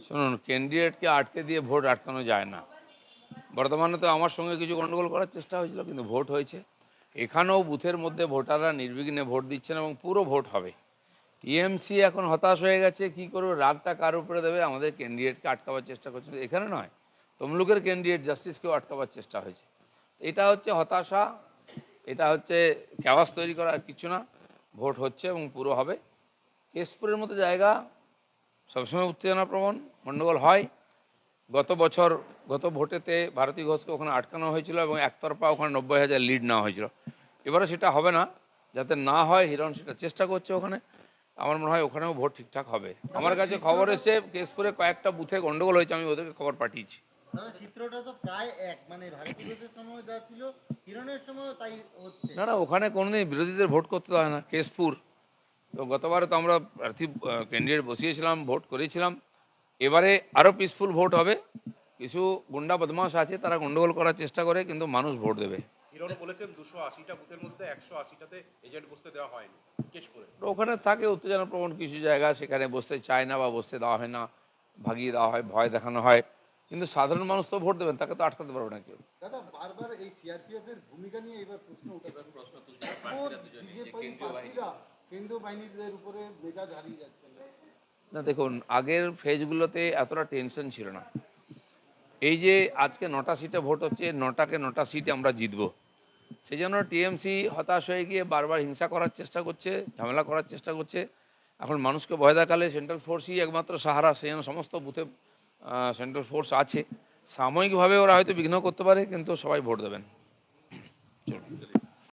শুনুন, ক্যান্ডিডেটকে আটকে দিয়ে ভোট আটকানো যায় না। বর্তমানে তো আমার সঙ্গে কিছু গণ্ডগোল করার চেষ্টা হয়েছিল, কিন্তু ভোট হয়েছে। এখানেও বুথের মধ্যে ভোটাররা নির্বিঘ্নে ভোট দিচ্ছেন এবং পুরো ভোট হবে। টিএমসি এখন হতাশ হয়ে গেছে, কি করবে, রাগটা কার উপরে দেবে, আমাদের ক্যান্ডিডেটকে আটকাবার চেষ্টা করছে। এখানে নয়, তমলুকের ক্যান্ডিডেট জাস্টিসকেও আটকাবার চেষ্টা হয়েছে। এটা হচ্ছে হতাশা, এটা হচ্ছে ক্যাওয়াস তৈরি করা, আর কিছু না। ভোট হচ্ছে এবং পুরো হবে। কেশপুরের মতো জায়গা সবসময় উত্তেজনাপ্রবণ, গণ্ডগোল হয়। গত ভোটেতে ভারতী ঘোষকে ওখানে আটকানো হয়েছিল এবং একতরফা ওখানে 90,000 লিড নেওয়া হয়েছিল। এবারে সেটা হবে না, যাতে না হয় হিরণ সেটা চেষ্টা করছে ওখানে। আমার মনে হয় ওখানেও ভোট ঠিকঠাক হবে। আমার কাছে খবর এসছে কেশপুরে কয়েকটা বুথে গণ্ডগোল হয়েছে, আমি ওদেরকে খবর পাঠিয়েছি। চিত্রটা তো প্রায় এক, মানে ভারতী ঘোষের সময় যা ছিল হিরণের সময় তাই হচ্ছে। না, ওখানে কোনোদিন বিরোধীদের ভোট করতে হয় না। কেশপুর তো গতবারে তো আমরা প্রার্থী ক্যান্ডিডেট বসিয়েছিলাম, ভোট করেছিলাম। এবারে আরও পিসফুল ভোট হবে। কিছু গুন্ডা বদমাশ আছে, তারা গণ্ডগোল করার চেষ্টা করে, কিন্তু মানুষ ভোট দেবে। হিরণ বলেছেন 280টা বুথের মধ্যে 180টাতে এজেন্ট বসতে দেওয়া হয়নি কেশপুরে। তো ওখানে থাকে উত্তেজনাপ্রবণ কিছু জায়গা, সেখানে বসতে চায় না বা বসতে দেওয়া হয় না, ভাগিয়ে দেওয়া হয়, ভয় দেখানো হয়। কিন্তু সাধারণ মানুষ তো ভোট দেবেন, তাকে তো আটকাতে পারবে না কেউ। দাদা, বারবার এই সিআরপিএফ এর ভূমিকা নিয়ে এবার প্রশ্ন উঠেছে। কেন্দ্রীয় বাহিনীদের উপরে মেজাজ হারিয়ে যাচ্ছে না, দেখুন, আগের ফেজগুলোতে এতটা টেনশন ছিল না। এই যে আজকে 9টা সিটে ভোট হচ্ছে, 9টা সিটে আমরা জিতবো, সেই জন্য টিএমসি হতাশ হয়ে গিয়ে বারবার হিংসা করার চেষ্টা করছে, ঝামেলা করার চেষ্টা করছে। এখন মানুষকে ভয় দেখালে সেন্ট্রাল ফোর্সই একমাত্র সাহারা, সেই জন্য সমস্ত বুথে সেন্ট্রাল ফোর্স আছে। সাময়িকভাবে ওরা হয়তো বিঘ্ন করতে পারে, কিন্তু সবাই ভোট দেবেন।